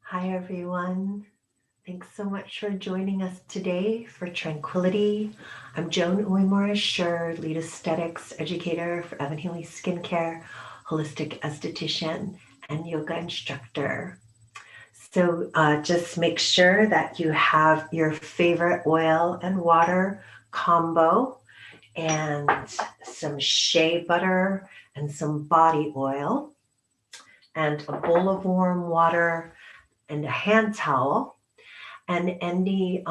Hi, everyone. Thanks so much for joining us today for Tranquility. I'm Joan Uemura Shure, Lead Aesthetics Educator for 𝐉𝐨𝐢𝐳 Skincare, Holistic Esthetician, and Yoga Instructor. So just make sure that you have your favorite oil and water combo and some shea butter and some body oil and a bowl of warm water and a hand towel and any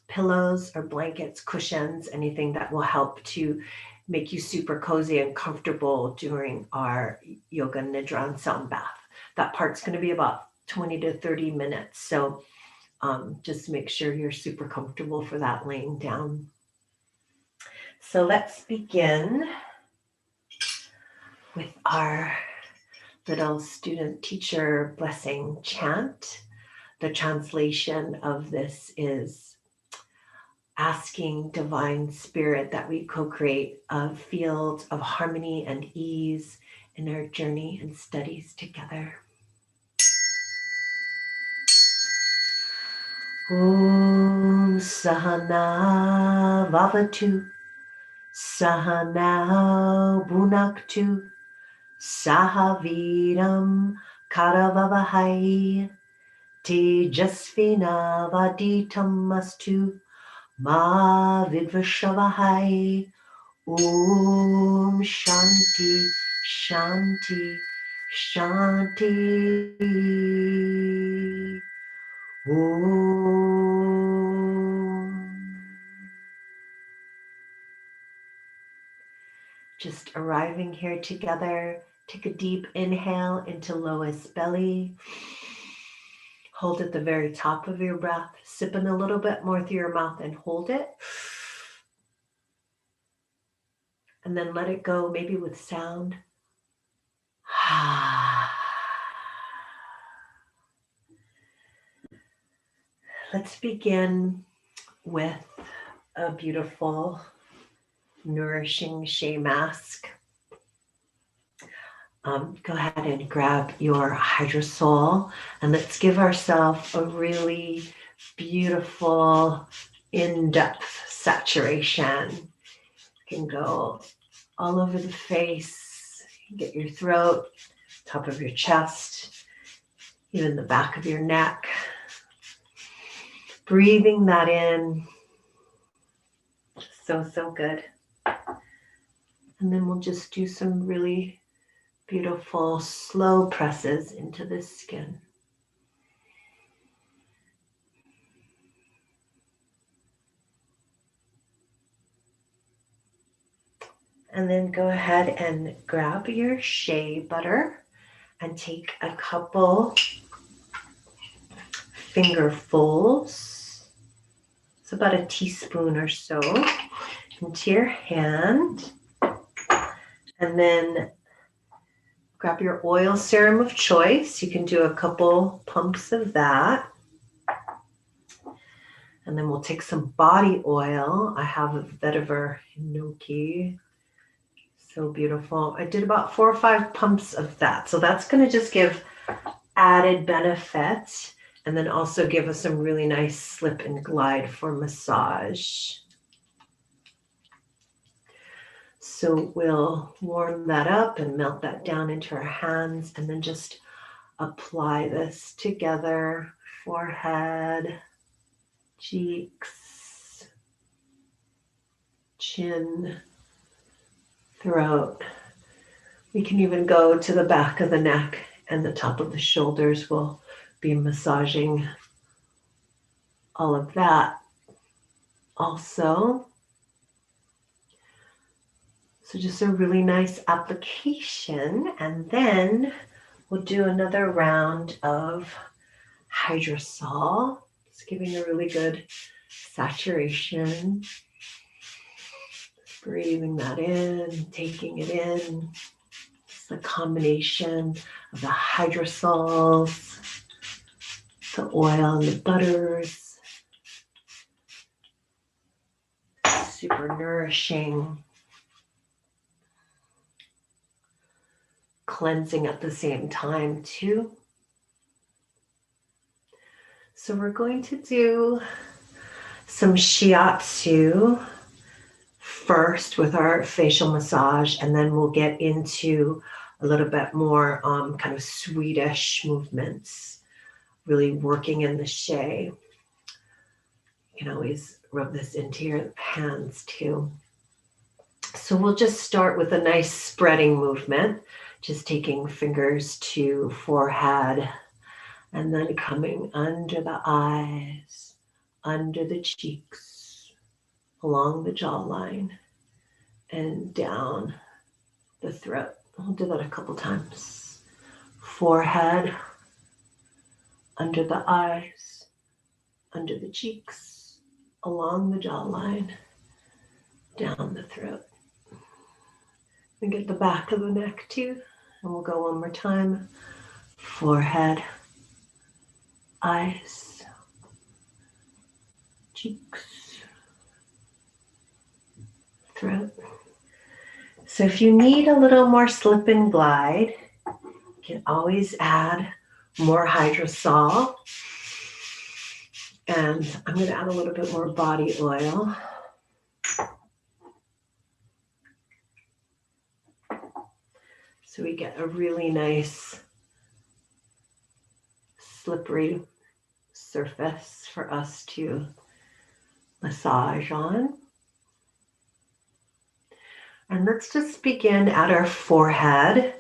pillows or blankets, cushions, anything that will help to make you super cozy and comfortable during our yoga nidra and sound bath. That part's going to be about 20 to 30 minutes. So just make sure you're super comfortable for that laying down. So let's begin with our little student teacher blessing chant. The translation of this is asking Divine Spirit that we co-create a field of harmony and ease in our journey and studies together. Om Sahana Vavatu Sahana Bhunaktu Sahaviram Karavavahai Tejasvinavaditamastu Ma Vidvashavahai. Om Shanti Shanti Shanti. Just arriving here together, take a deep inhale into lowest belly. Hold at the very top of your breath. Sip in a little bit more through your mouth and hold it. And then let it go, maybe with sound. Let's begin with a beautiful, nourishing Shea mask. Go ahead and grab your hydrosol and let's give ourselves a really beautiful, in-depth saturation. You can go all over the face, get your throat, top of your chest, even the back of your neck. Breathing that in. So good. And then we'll just do some really beautiful slow presses into the skin. And then go ahead and grab your shea butter and take a couple fingerfuls. It's about a teaspoon or so into your hand. And then grab your oil serum of choice. You can do a couple pumps of that. And then we'll take some body oil. I have a vetiver enoki. So beautiful. I did about 4 or 5 pumps of that. So that's going to just give added benefit and then also give us some really nice slip and glide for massage. So we'll warm that up and melt that down into our hands and then just apply this together, forehead, cheeks, chin, throat. We can even go to the back of the neck and the top of the shoulders. We'll be massaging all of that also. So just a really nice application, and then we'll do another round of hydrosol. It's giving a really good saturation. Breathing that in, taking it in. It's the combination of the hydrosols, the oil and the butters. Super nourishing. Cleansing at the same time too. So we're going to do some shiatsu first with our facial massage, and then we'll get into a little bit more kind of Swedish movements, really working in the Shea. You can always rub this into your hands too. So we'll just start with a nice spreading movement, just taking fingers to forehead and then coming under the eyes, under the cheeks, along the jawline, and down the throat. We'll do that a couple times. Forehead, under the eyes, under the cheeks, along the jawline, down the throat. And get the back of the neck too. And we'll go one more time. Forehead, eyes, cheeks, throat. So if you need a little more slip and glide, you can always add more hydrosol. And I'm going to add a little bit more body oil. So we get a really nice slippery surface for us to massage on. And let's just begin at our forehead.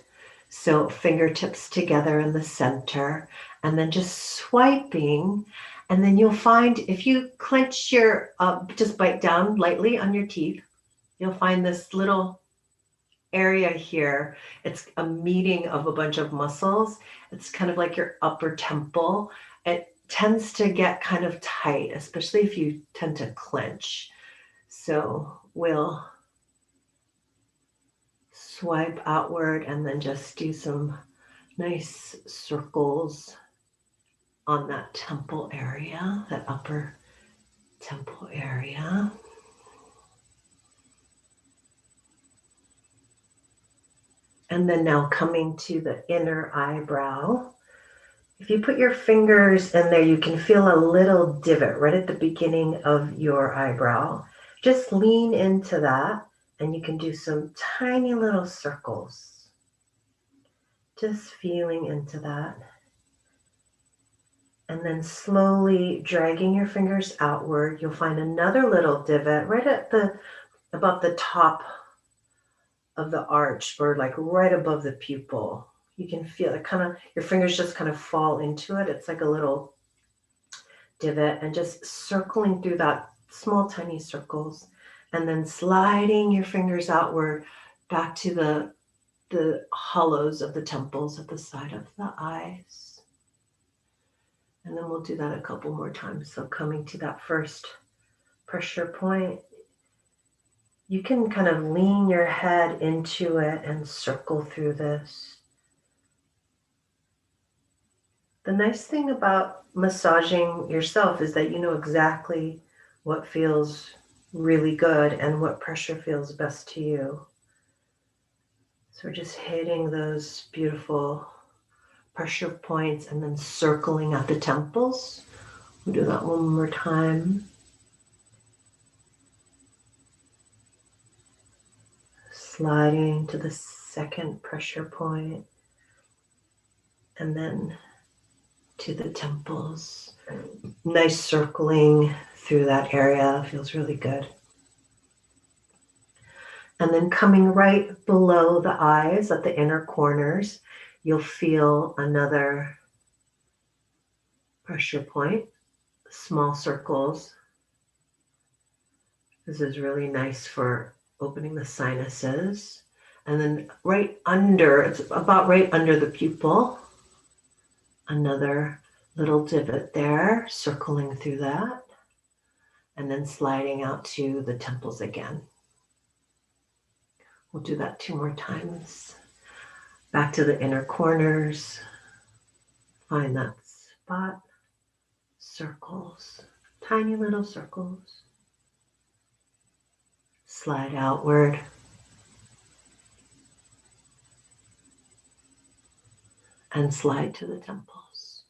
So fingertips together in the center, and then just swiping. And then you'll find if you clench your, just bite down lightly on your teeth, you'll find this little area here. It's a meeting of a bunch of muscles. It's kind of like your upper temple. It tends to get kind of tight, especially if you tend to clench. So we'll swipe outward and then just do some nice circles on that temple area, that upper temple area. And then now coming to the inner eyebrow. If you put your fingers in there, you can feel a little divot right at the beginning of your eyebrow. Just lean into that and you can do some tiny little circles. Just feeling into that. And then slowly dragging your fingers outward, you'll find another little divot right at about the top of the arch, or like right above the pupil. You can feel it kind of, your fingers just kind of fall into it. It's like a little divot, and just circling through that, small tiny circles, and then sliding your fingers outward back to the hollows of the temples at the side of the eyes. And then we'll do that a couple more times. So coming to that first pressure point, you can kind of lean your head into it and circle through this. The nice thing about massaging yourself is that you know exactly what feels really good and what pressure feels best to you. So we're just hitting those beautiful pressure points and then circling at the temples. We'll do that one more time. Sliding to the second pressure point, and then to the temples. Nice circling through that area, feels really good. And then coming right below the eyes at the inner corners, you'll feel another pressure point, small circles. This is really nice for opening the sinuses. And then right under, it's about right under the pupil, another little divot there, circling through that, and then sliding out to the temples again. We'll do that 2 more times. Back to the inner corners, find that spot, circles, tiny little circles. Slide outward. And slide to the temples.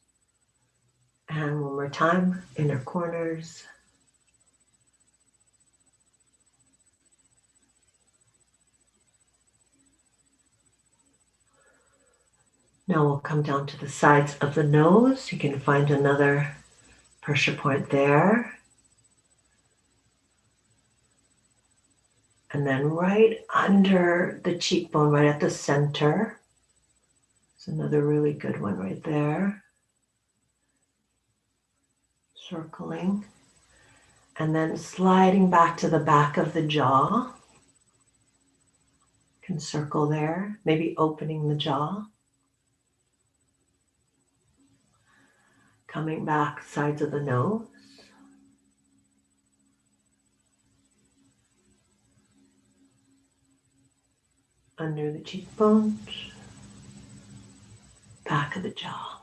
And one more time, inner corners. Now we'll come down to the sides of the nose. You can find another pressure point there. And then right under the cheekbone, right at the center. It's another really good one right there. Circling. And then sliding back to the back of the jaw. You can circle there, maybe opening the jaw. Coming back, sides of the nose. Under the cheekbones. Back of the jaw.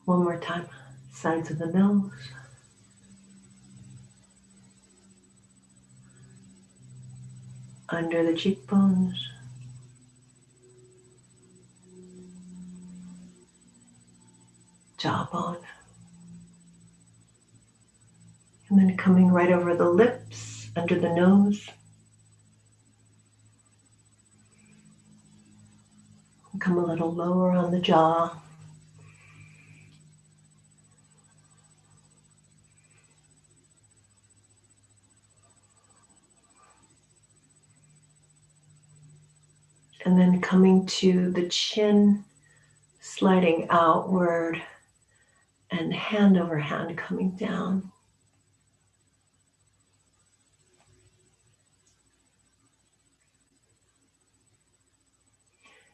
One more time, sides of the nose. Under the cheekbones. Jawbone. And then coming right over the lips, under the nose. Come a little lower on the jaw. And then coming to the chin, sliding outward, and hand over hand coming down.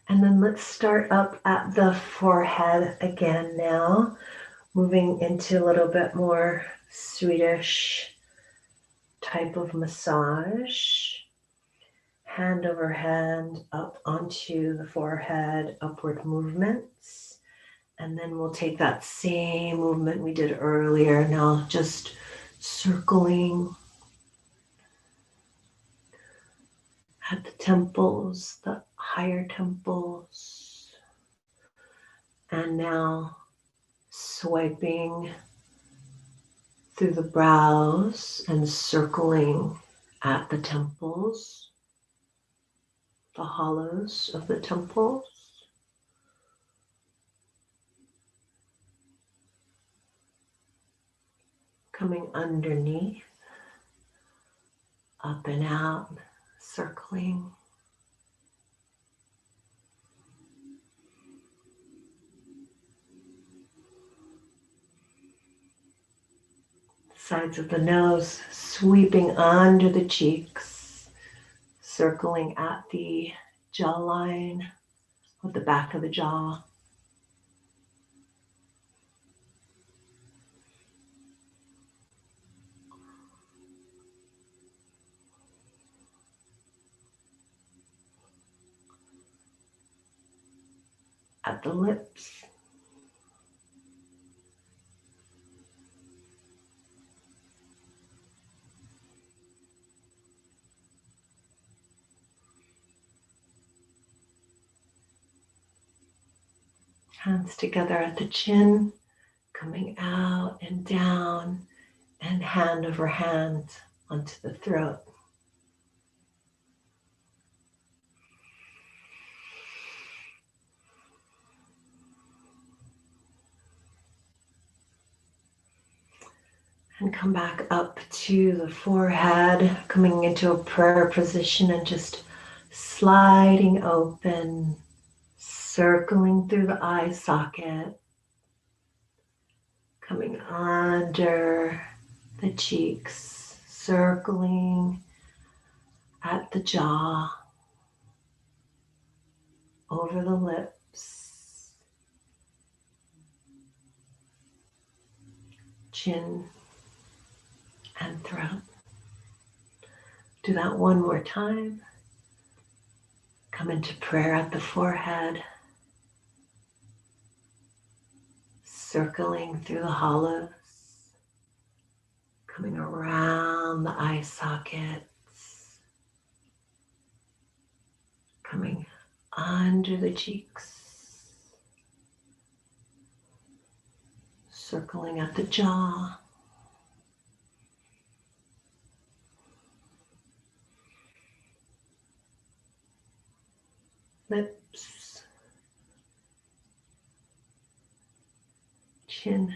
And then let's start up at the forehead again now, moving into a little bit more Swedish type of massage. Hand over hand up onto the forehead, upward movements. And then we'll take that same movement we did earlier, now just circling at the temples, the higher temples. And now swiping through the brows and circling at the temples, the hollows of the temples. Coming underneath, up and out, circling. Sides of the nose, sweeping under the cheeks, circling at the jawline with the back of the jaw. At the lips. Hands together at the chin, coming out and down, and hand over hand onto the throat. And come back up to the forehead, coming into a prayer position and just sliding open, circling through the eye socket, coming under the cheeks, circling at the jaw, over the lips, chin, and throat. Do that one more time. Come into prayer at the forehead, circling through the hollows, coming around the eye sockets, coming under the cheeks, circling at the jaw. Lips, chin,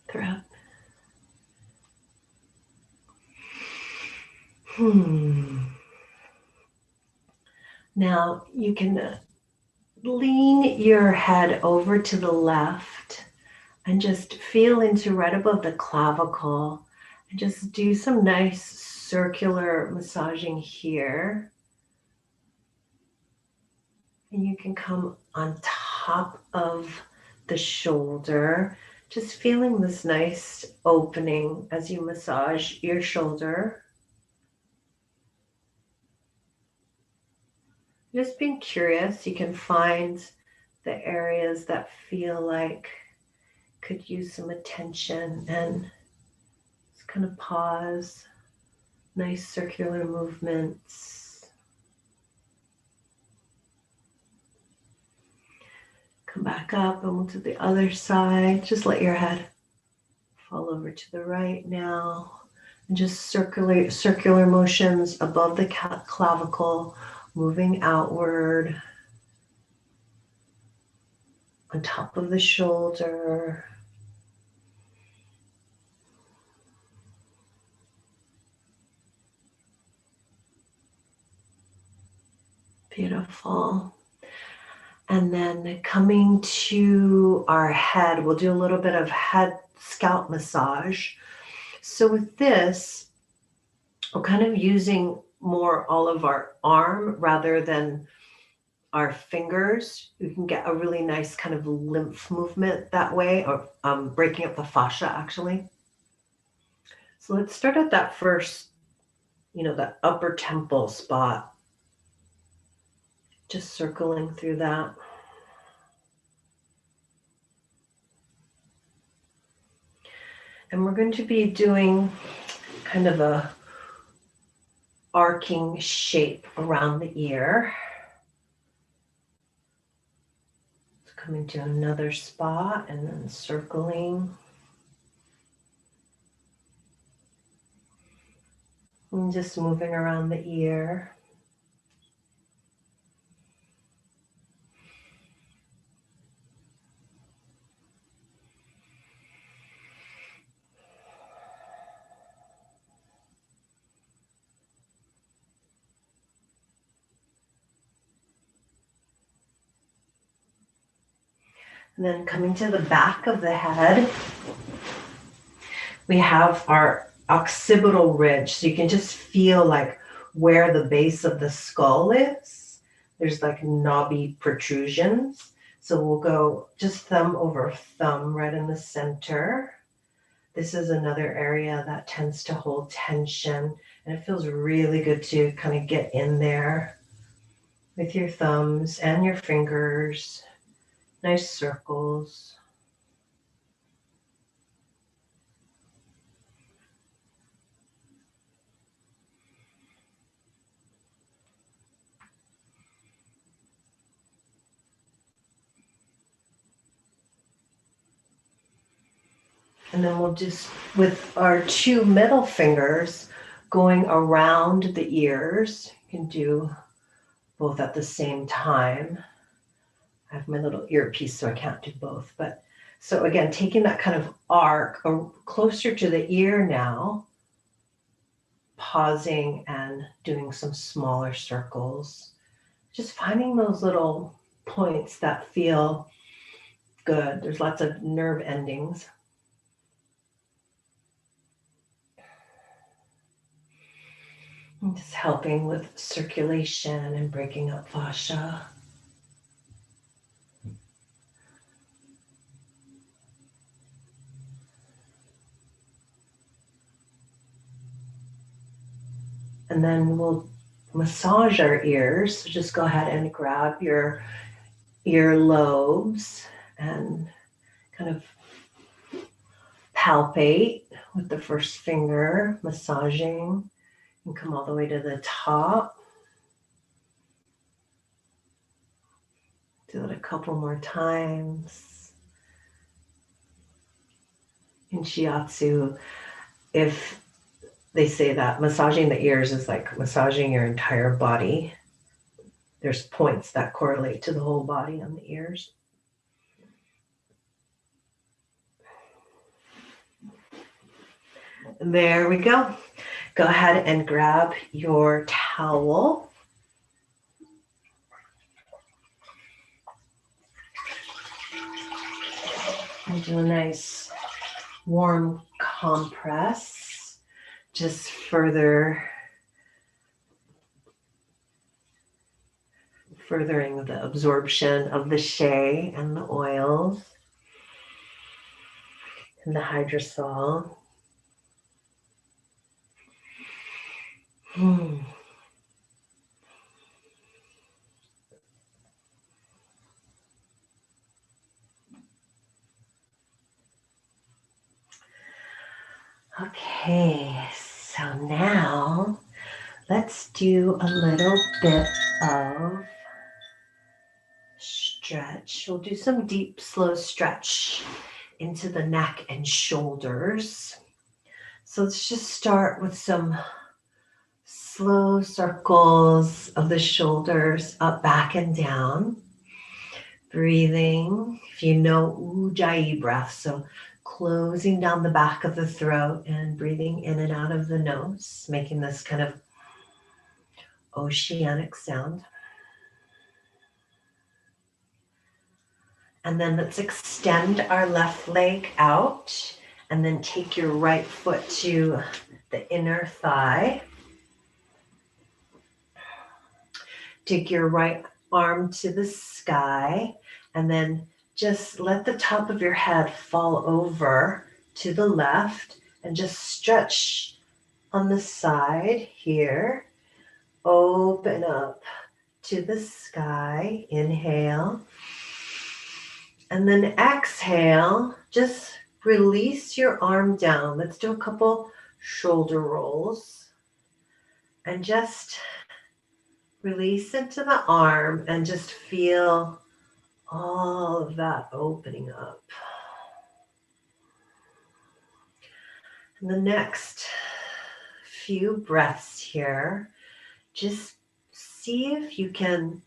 throat. Now you can lean your head over to the left and just feel into right above the clavicle and just do some nice circular massaging here. And you can come on top of the shoulder, just feeling this nice opening as you massage your shoulder. Just being curious, you can find the areas that feel like could use some attention and just kind of pause. Nice circular movements. Come back up and we'll do the other side. Just let your head fall over to the right now. And just circular motions above the clavicle, moving outward, on top of the shoulder. Beautiful. And then coming to our head, we'll do a little bit of head scalp massage. So with this, we're kind of using more all of our arm rather than our fingers. You can get a really nice kind of lymph movement that way, or breaking up the fascia actually. So let's start at that first, that upper temple spot. Just circling through that. And we're going to be doing kind of a arcing shape around the ear. So coming to another spot and then circling. And just moving around the ear. And then coming to the back of the head, we have our occipital ridge. So you can just feel like where the base of the skull is. There's like knobby protrusions. So we'll go just thumb over thumb right in the center. This is another area that tends to hold tension. And it feels really good to kind of get in there with your thumbs and your fingers. Nice circles. And then we'll just, with our two middle fingers, going around the ears. You can do both at the same time. I have my little earpiece, so I can't do both. But so again, taking that kind of arc closer to the ear now, pausing and doing some smaller circles. Just finding those little points that feel good. There's lots of nerve endings. And just helping with circulation and breaking up fascia. And then we'll massage our ears. So just go ahead and grab your earlobes and kind of palpate with the first finger, massaging, and come all the way to the top. Do it a couple more times. In shiatsu, if they say that massaging the ears is like massaging your entire body, there's points that correlate to the whole body on the ears. There we go. Go ahead and grab your towel. And do a nice warm compress, just furthering the absorption of the Shea and the oils and the hydrosol. Okay, so now let's do a little bit of stretch. We'll do some deep, slow stretch into the neck and shoulders. So let's just start with some slow circles of the shoulders up, back, and down. Breathing, if you know ujjayi breath, so closing down the back of the throat and breathing in and out of the nose, making this kind of oceanic sound. And then let's extend our left leg out and then take your right foot to the inner thigh. Take your right arm to the sky and then just let the top of your head fall over to the left and just stretch on the side here. Open up to the sky. Inhale. And then exhale, just release your arm down. Let's do a couple shoulder rolls. And just release into the arm and just feel all of that opening up. And the next few breaths here, just see if you can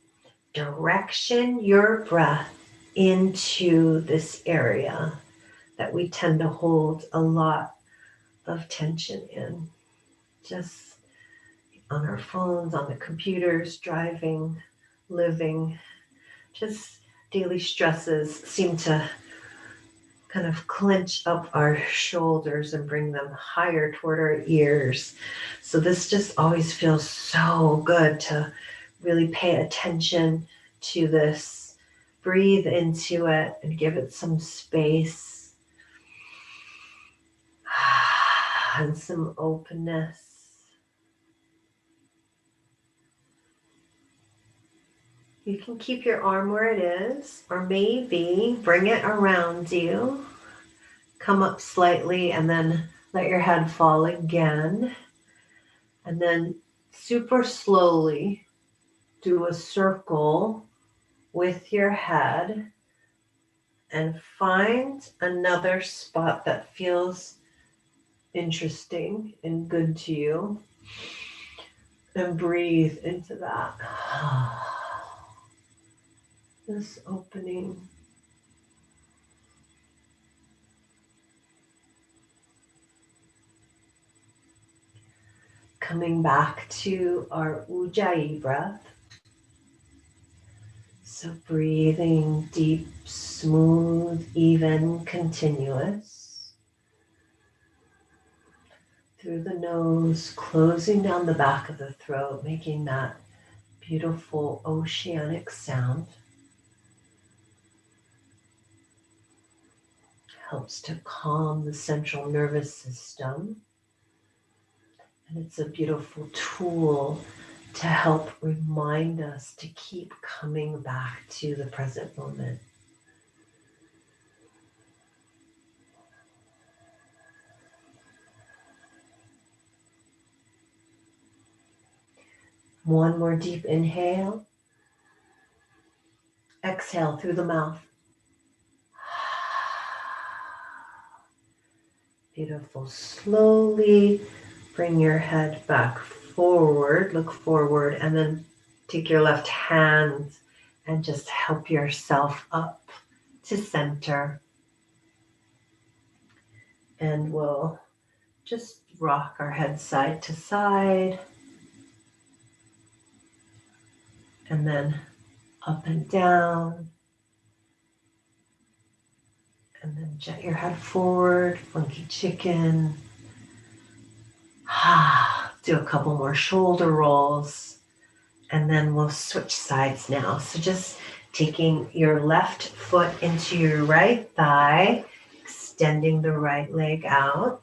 direction your breath into this area that we tend to hold a lot of tension in. Just on our phones, on the computers, driving, living, just daily stresses seem to kind of clench up our shoulders and bring them higher toward our ears. So this just always feels so good to really pay attention to this. Breathe into it and give it some space and some openness. You can keep your arm where it is, or maybe bring it around you. Come up slightly and then let your head fall again. And then super slowly do a circle with your head and find another spot that feels interesting and good to you. And breathe into that. This opening. Coming back to our ujjayi breath. So breathing deep, smooth, even, continuous. Through the nose, closing down the back of the throat, making that beautiful oceanic sound. Helps to calm the central nervous system. And it's a beautiful tool to help remind us to keep coming back to the present moment. One more deep inhale. exhale through the mouth. Beautiful. Slowly bring your head back forward, look forward, and then take your left hand and just help yourself up to center. And we'll just rock our head side to side. And then up and down. And then jet your head forward, funky chicken. Do a couple more shoulder rolls. And then we'll switch sides now. So just taking your left foot into your right thigh, extending the right leg out.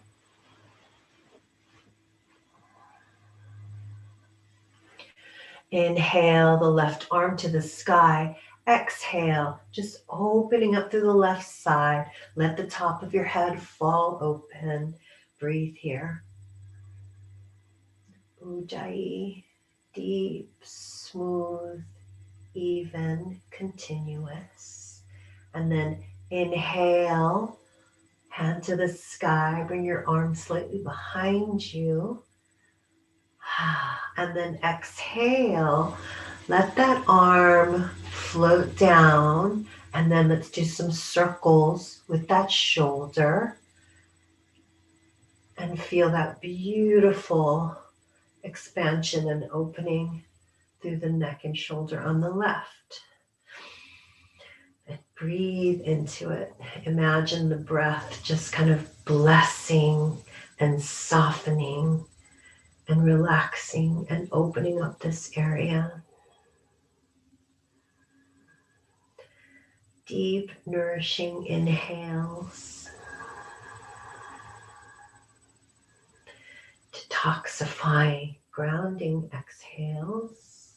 Inhale the left arm to the sky. Exhale, just opening up through the left side. Let the top of your head fall open. Breathe here. Ujjayi, deep, smooth, even, continuous. And then inhale, hand to the sky. Bring your arm slightly behind you. And then exhale, let that arm float down, and then let's do some circles with that shoulder and feel that beautiful expansion and opening through the neck and shoulder on the left. And breathe into it. Imagine the breath just kind of blessing and softening and relaxing and opening up this area. Deep, nourishing inhales. Detoxifying, grounding exhales.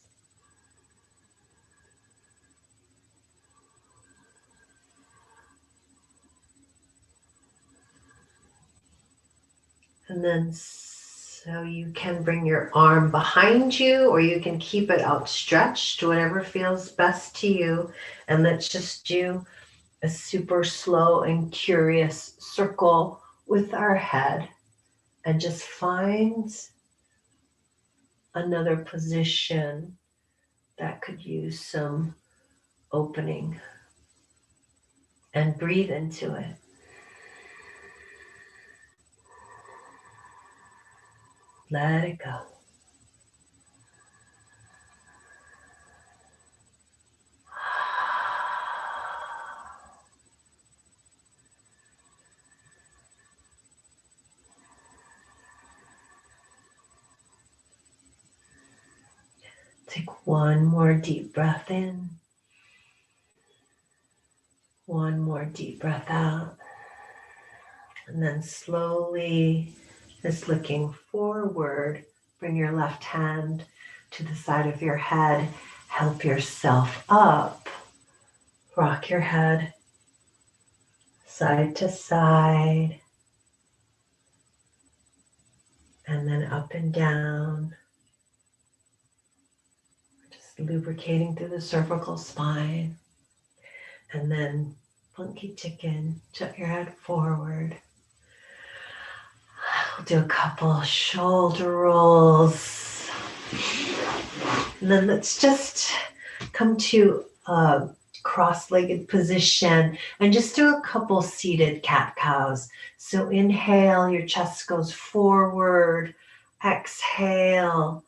And then so you can bring your arm behind you, or you can keep it outstretched, whatever feels best to you. And let's just do a super slow and curious circle with our head and just find another position that could use some opening, and breathe into it. Let it go. Take one more deep breath in. One more deep breath out. And then slowly, just looking forward, bring your left hand to the side of your head. Help yourself up. Rock your head side to side. And then up and down. Just lubricating through the cervical spine. And then funky chicken, jut your head forward. We'll do a couple shoulder rolls. And then let's just come to a cross-legged position and just do a couple seated cat-cows. So inhale, your chest goes forward. Exhale,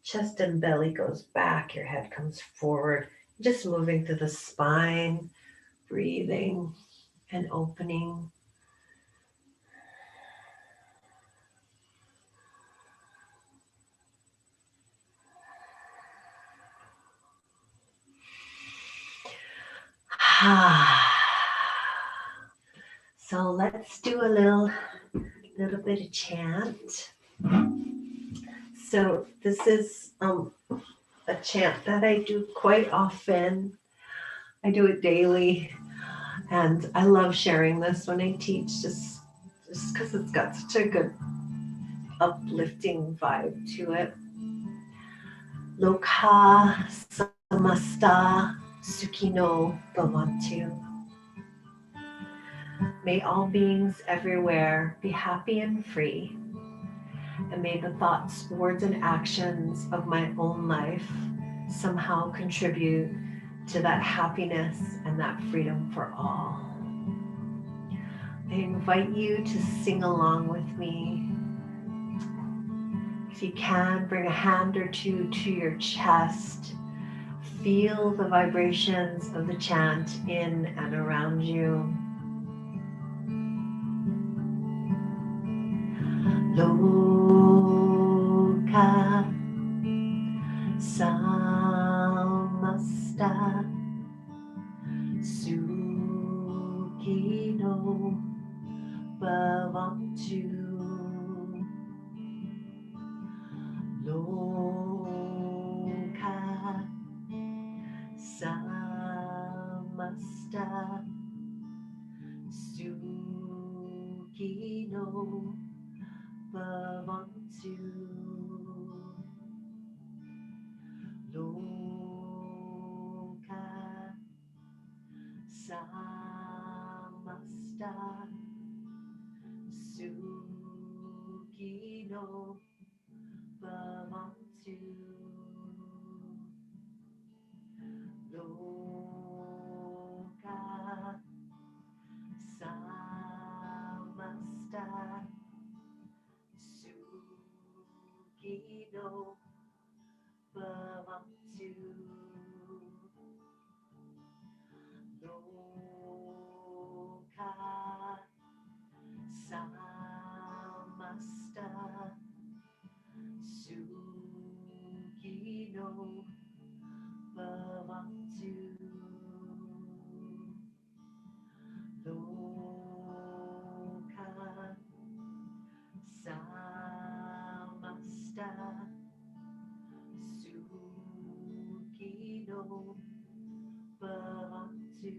chest and belly goes back. Your head comes forward. Just moving through the spine, breathing and opening. So let's do a little bit of chant. So this is a chant that I do quite often. I do it daily, and I love sharing this when I teach, just because it's got such a good uplifting vibe to it. Loka samasta Sukhino Bhavantu. May all beings everywhere be happy and free, and may the thoughts, words, and actions of my own life somehow contribute to that happiness and that freedom for all. I invite you to sing along with me. If you can, bring a hand or two to your chest. Feel the vibrations of the chant in and around you. Loka samasta sukhino bhavantu. Loka samasta sukhino bhavantu. Loka samasta sukhino bhavantu. Loka samasta sukhino bhavantu. Loka samasta sukhino bhavantu. Loka samasta sukhino bhavantu.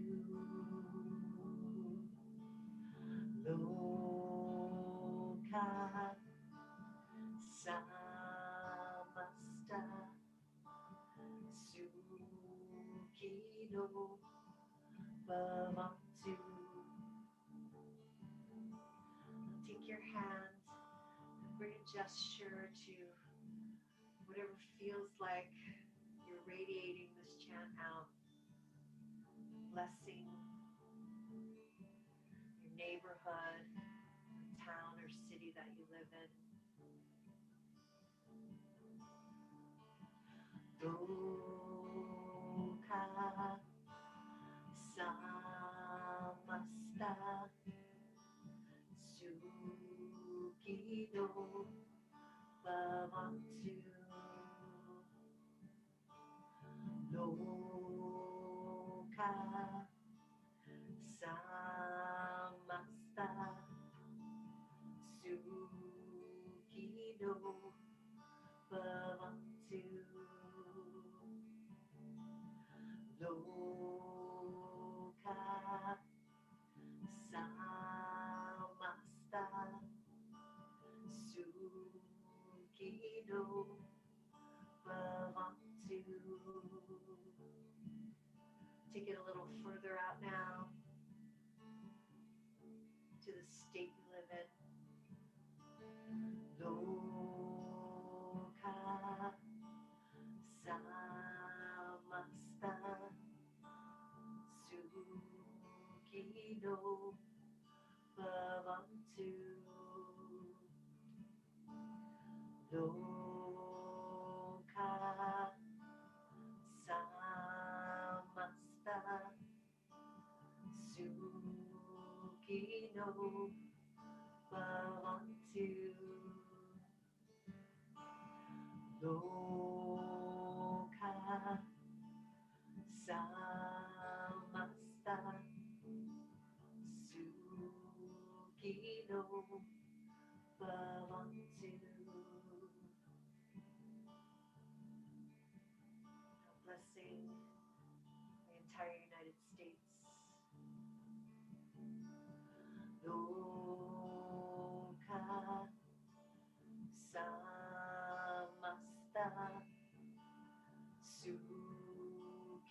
Loka samasta sukhino bhavantu. Take your hand and bring a gesture to whatever feels like you're radiating this chant out, blessing your neighborhood, town, or city that you live in. Loka samasta sukhino bhavantu. Loka samasta sukhino bhavantu. Loka samasta sukhino bhavantu. Take it a little further out now to the state you live in. Loka samasta sukhino bhavantu. Loka samasta sukhino bhavantu. Loka samasta sukhino bhavantu. Blessing the entire United States. Loka samasta sukhino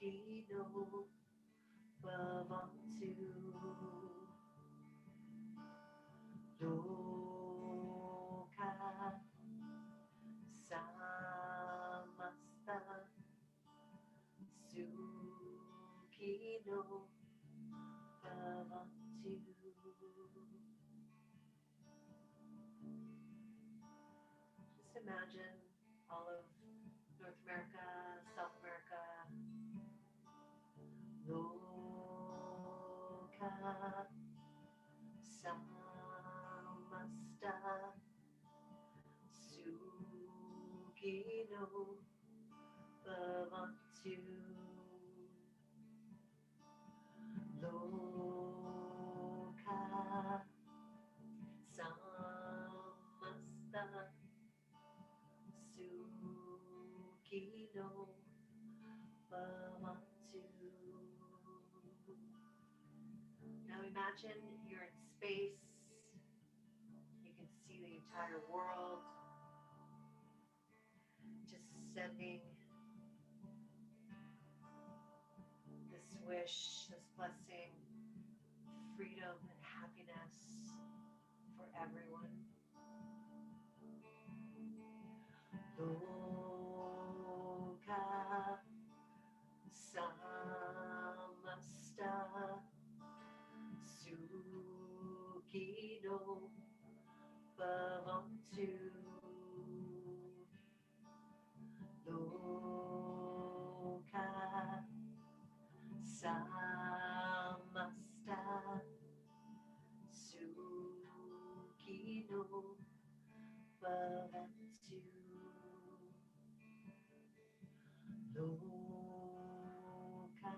Just imagine all of North America, South America. Loka samasta sukhino bhavantu. Loka samasta sukhino bhavantu. Now imagine you're in space. You can see the entire world. Just sending this wish, this blessing, freedom and happiness for everyone. Loka samasta sukhino bhavantu. Loka samasta sukhino bhavantu. Loka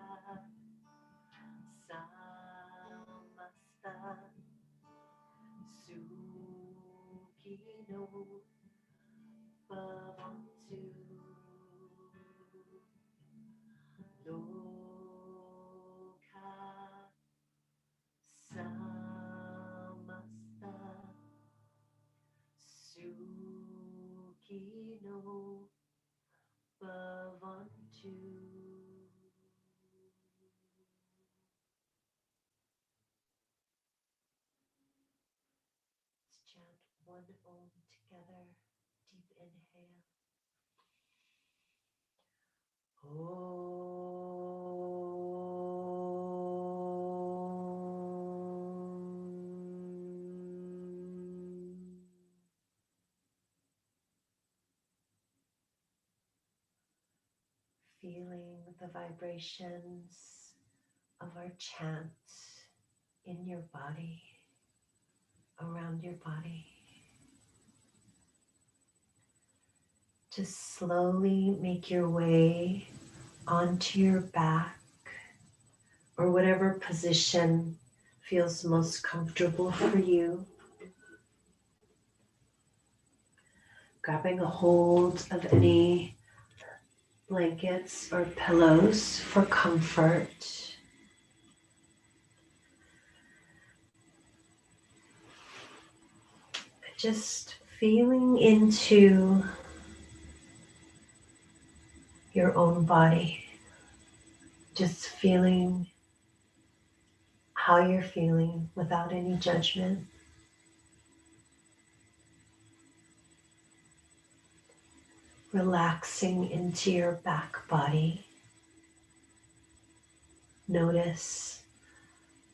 samasta sukhino bhavantu. Loka samasta sukhino bhavantu. Let's chant one Om together. Deep inhale. Feeling the vibrations of our chant in your body, around your body. Just slowly make your way onto your back or whatever position feels most comfortable for you. Grabbing a hold of any blankets or pillows for comfort. Just feeling into your own body. Just feeling how you're feeling without any judgment. Relaxing into your back body. Notice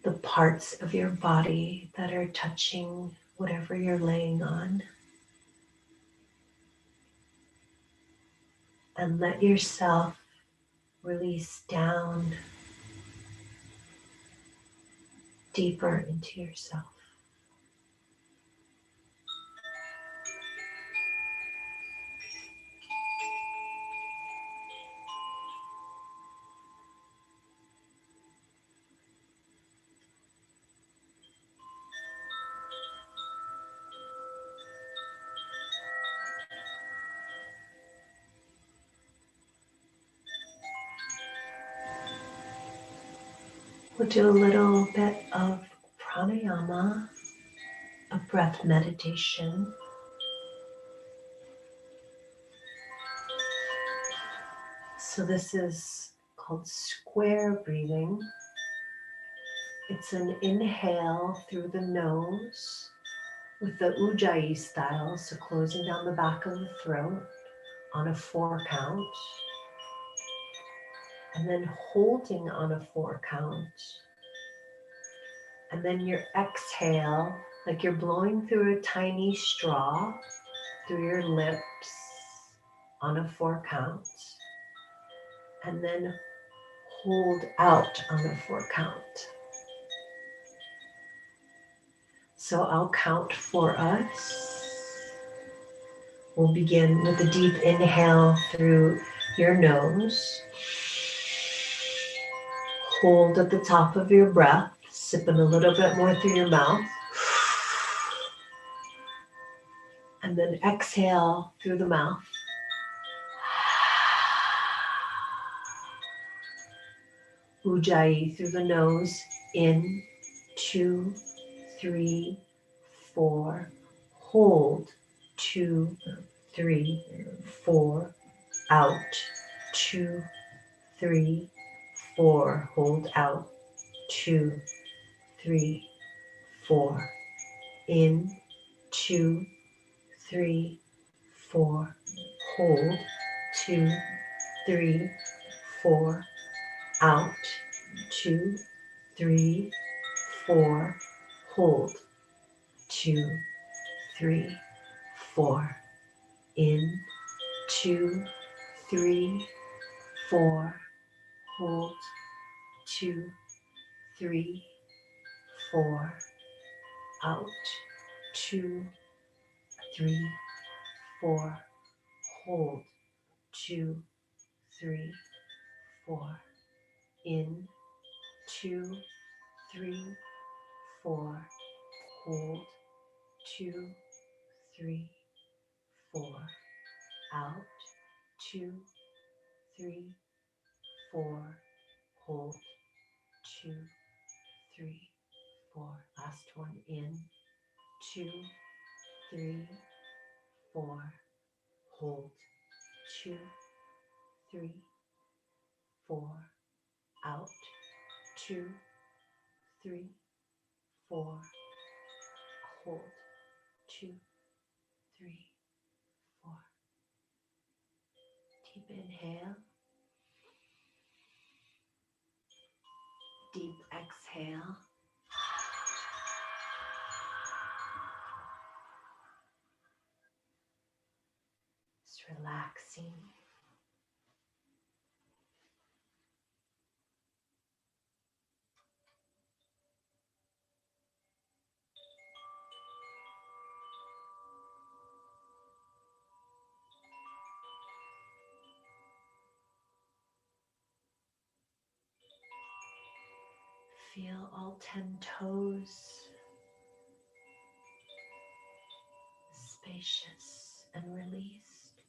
the parts of your body that are touching whatever you're laying on. And let yourself release down deeper into yourself. We'll do a little bit of pranayama, a breath meditation. So this is called square breathing. It's an inhale through the nose with the ujjayi style, so closing down the back of the throat on a 4 count. And then holding on a 4 count. And then your exhale, like you're blowing through a tiny straw through your lips on a 4 count. And then hold out on a 4 count. So I'll count for us. We'll begin with a deep inhale through your nose. Hold at the top of your breath, sipping a little bit more through your mouth. And then exhale through the mouth. Ujjayi through the nose, in, 2, 3, 4. Hold, 2, 3, 4. Out, 2, 3, 4. Hold out, 2, 3, 4. In, 2, 3, 4. Hold, 2, 3, 4. Out, 2, 3, 4. Hold, 2, 3, 4. In, 2, 3, 4. Hold, 2, 3, 4. Out, 2, 3, 4. Hold, 2, 3, 4. In, 2, 3, 4. Hold, 2, 3, 4. Out, 2, 3, 4. Hold, 2, 3, 4. Last one. In, 2, 3, 4. Hold, 2, 3, 4. Out, 2, 3, 4. Hold, 2, 3, 4. Deep inhale. Deep exhale. Just relaxing. Feel all 10 toes spacious and released.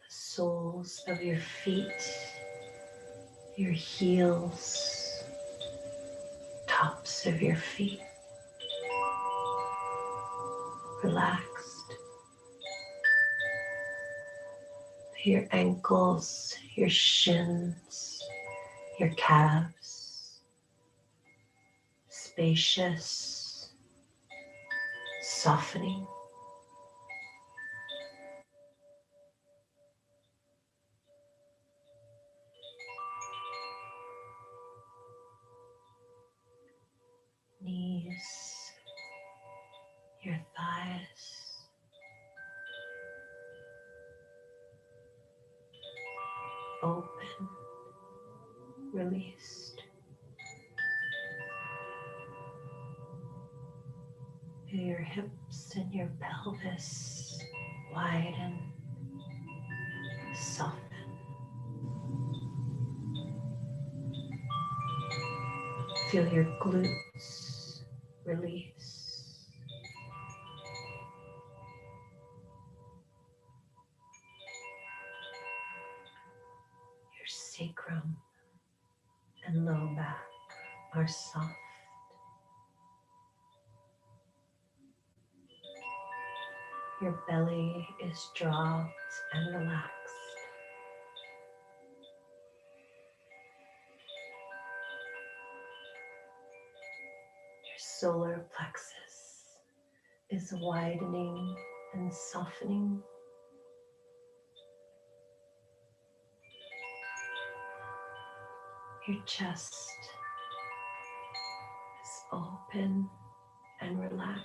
The soles of your feet, your heels, tops of your feet, relaxed. Your ankles, your shins, your calves, spacious, softening. Knees, your thighs, open, released. Feel your hips and your pelvis widen, soften. Feel your glutes release. Your sacrum and low back are soft. Your belly is dropped and relaxed. Your solar plexus is widening and softening. Your chest is open and relaxed.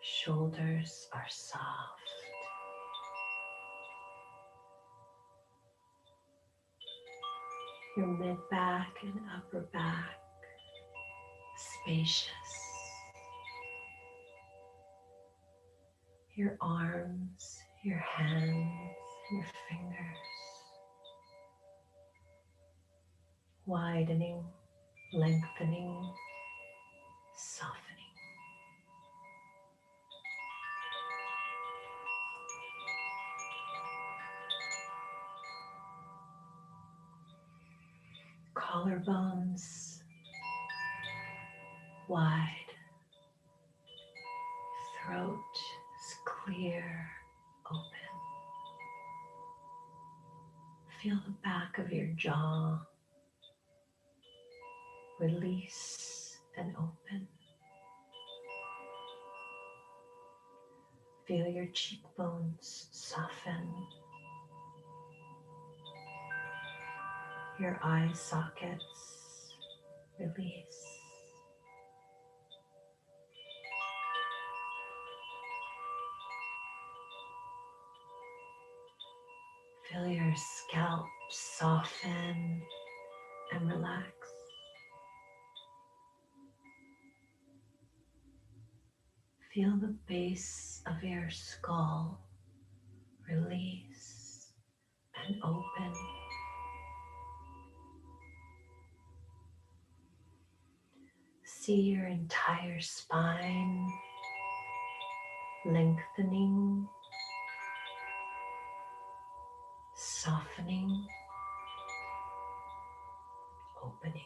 Shoulders are soft. Your mid-back and upper back spacious. Your arms, your hands, your fingers widening, lengthening, softening. Collarbones wide. Throat is clear, open. Feel the back of your jaw release and open. Feel your cheekbones soften. Your eye sockets release. Feel your scalp soften and relax. Feel the base of your skull release and open. See your entire spine lengthening, softening, opening.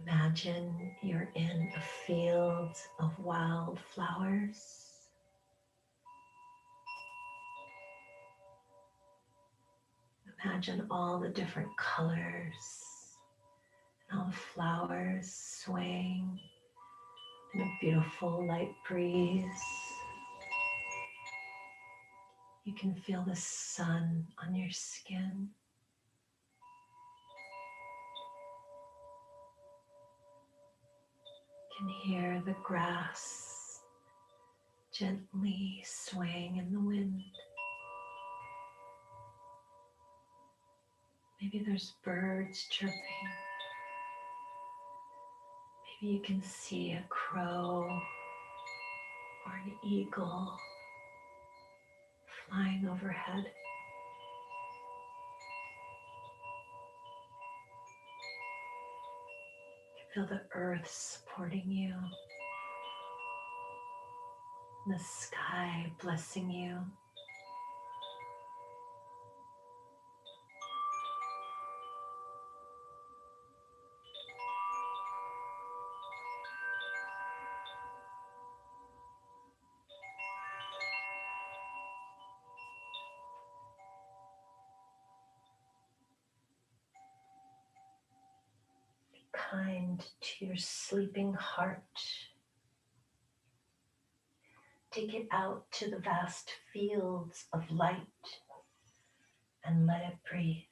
Imagine you're in a field of wildflowers. Imagine all the different colors and all the flowers swaying in a beautiful light breeze. You can feel the sun on your skin. You can hear the grass gently swaying in the wind. Maybe there's birds chirping. Maybe you can see a crow or an eagle flying overhead. You can feel the earth supporting you, and the sky blessing you. Kind to your sleeping heart. Take it out to the vast fields of light and let it breathe.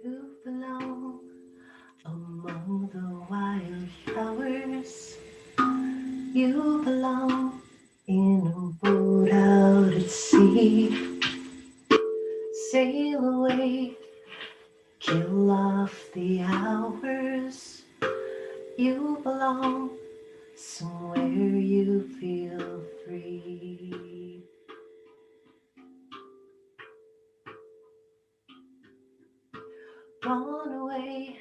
You belong among the wildflowers. You belong in a boat out at sea. Sail away, kill off the hours. You belong somewhere you feel free. Run away,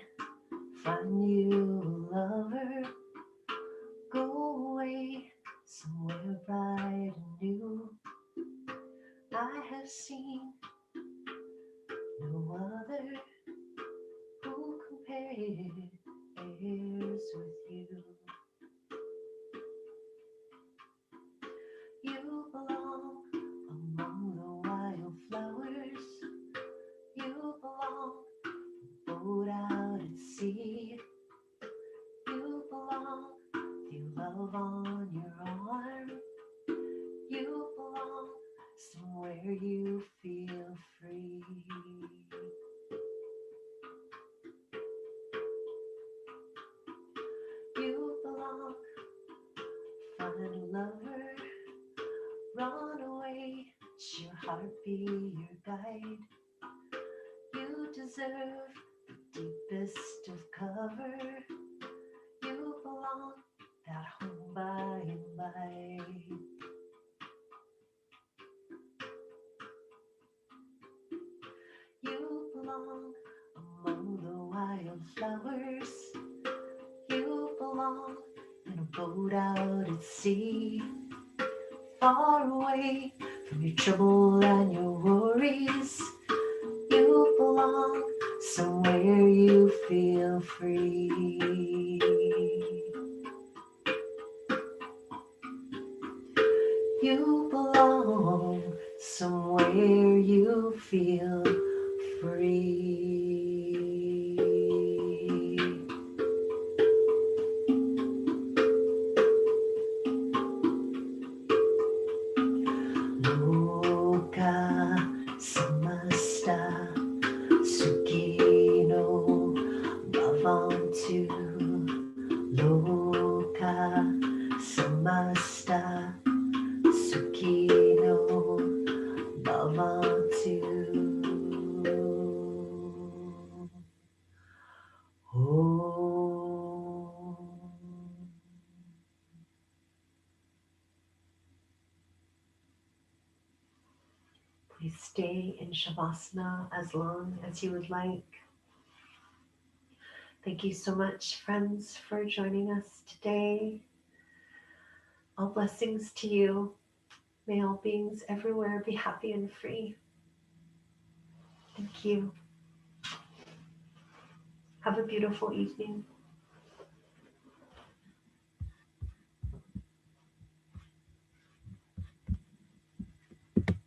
find you a lover. Go away somewhere bright and new. I have seen no other who compares with you. You belong among the wildflowers. You belong boat out at sea. You belong with your love on your arm. You belong somewhere you feel free. You belong, find a lover, run away, let your heart be your guide. You deserve the deepest of cover. You belong that home by and by. You belong among the wildflowers. You belong in a boat out at sea. Far away from your trouble and your worries. You belong somewhere you feel free. You belong somewhere you feel free. Bhavatu. Om. Please stay in Shavasana as long as you would like. Thank you so much, friends, for joining us today. All blessings to you. May all beings everywhere be happy and free. Thank you. Have a beautiful evening.